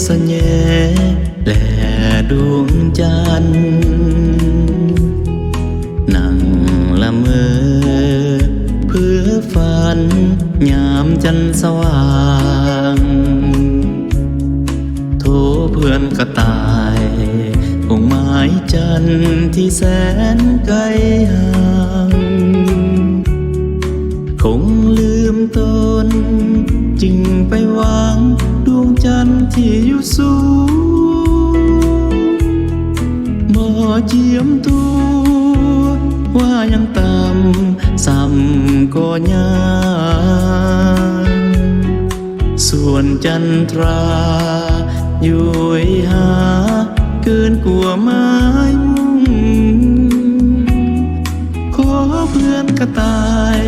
สัญญาและดวงจันทร์นั่งละเมอเพื่อฝันยามจันทร์สว่างโทรเพื่อนก็ตายคงหมายจันทร์ที่แสนไกลห่างคงลืมตนจึงไปวางดวงจันทร์ที่อยู่สูงบ่เจียมตัวว่ายังต่ำซ้ำก็ยังส่วนจันทราอยู่หาเกินกลัวไม้มุ่งขอเพื่อนกระต่าย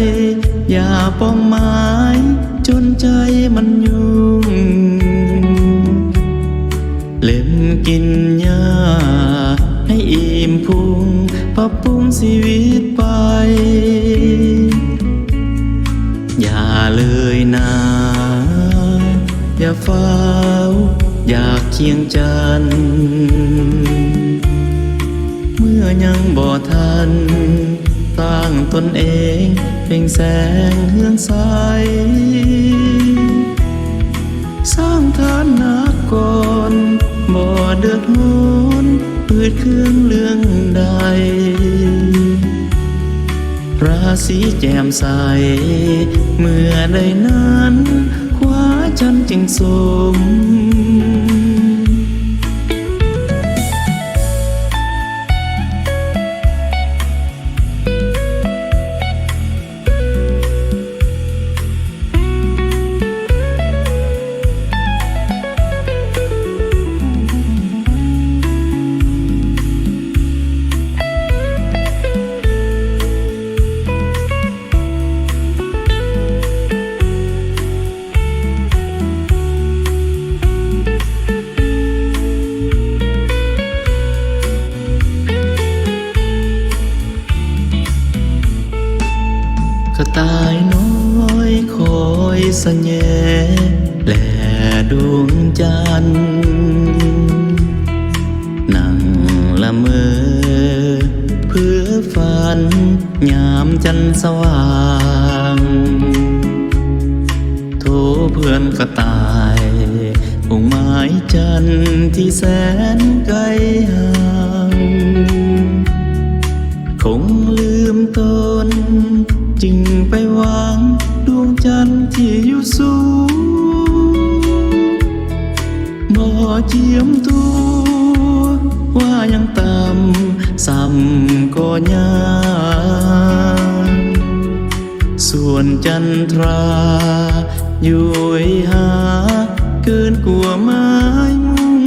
อย่าป้องไม้จนใจมันยุ่งเล่มกินหญ้าให้อิ่มพุงปรับปรุงชีวิตไปอย่าเลยนะอย่าเฝ้าอยากเคียงจันทร์เมื่อยังบ่ทันตั้งตนเองเปล่งแสงเฮืองใสสร้างฐานะก่อนบ่เดือดร้อนพืชเครื่องเรื่องใดราศีแจ่มใสเมื่อใดนั้นคว้าจันทร์จึงสมกระต่ายน้อยคอยสัญญาและดวงจันทร์นั่งละเมอเพื่อฝันยามจันทร์สว่างโทรเพื่อนกระต่ายคงหมายจันทร์ที่แสนไกลห่างคงลืมตนจึงไปวางดวงจันทร์ที่อยู่สูงบ่เจียมตัวว่ายังต่ำซ้ำก็ยังส่วนจันทราอยู่หาเกินกลัวไม้มุ่ง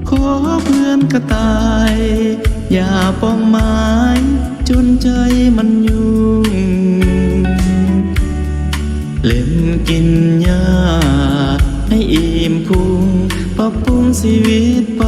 ขอเพื่อนกระต่ายอย่าป้องไม้จนใจมันยุ่งเล่มกินหญ้าให้อิ่มพุงปรับปรุงชีวิตไป